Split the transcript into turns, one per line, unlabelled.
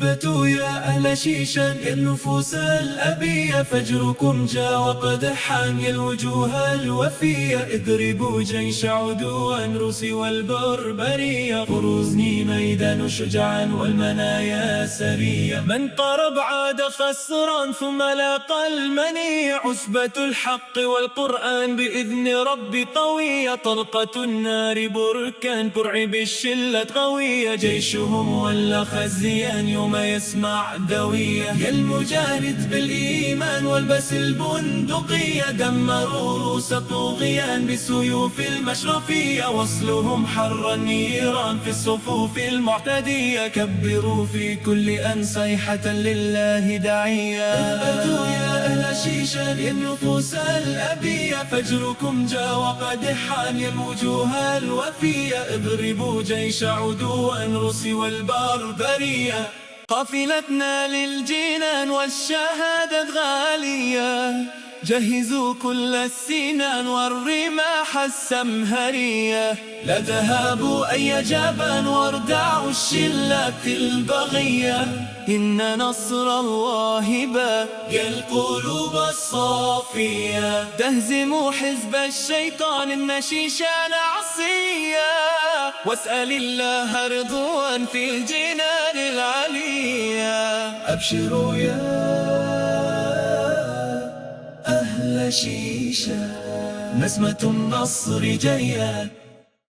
اثبتوا يا أهل شيشان يا النفوس الأبية، فجركم جاء وقد حان يا الوجوه الوفية. اضربوا جيش عدوان روسي والبربرية، غروزني ميدان شجعان والمنايا سرية. من قرب عاد خسران ثم لاقى المنية، عصبة الحق والقرآن بإذن ربي طوية. طلقة النار بركان ترعب الشلة قوية، جيشهم ولا خزيان يوم يسمع دوية. يا المجاهد بالإيمان والبس البندقية، دمروا روس طغيان بسيوف المشرفية. وصلهم حر النيران في الصفوف المعتدية، كبروا في كل أن صيحة لله داعية. اثبتوا يا أهل شيشان يا النفوس الأبية، فجركم جاء وقد حان يا الوجوه الوفية. اضربوا جيش عدوان روسي والبربرية، قافلتنا للجنان والشهادة غالية. جهزوا كل السنان والرماح السمهرية، لا تهابوا أي جبان واردعوا الشلة البغية. إن نصر الله باقي القلوب الصافية، تهزموا حزب الشيطان إن شيشان عصية. واسأل الله رضوان في الجنان العليا. أبشروا يا أهل شيشان، نسمة النصر جاية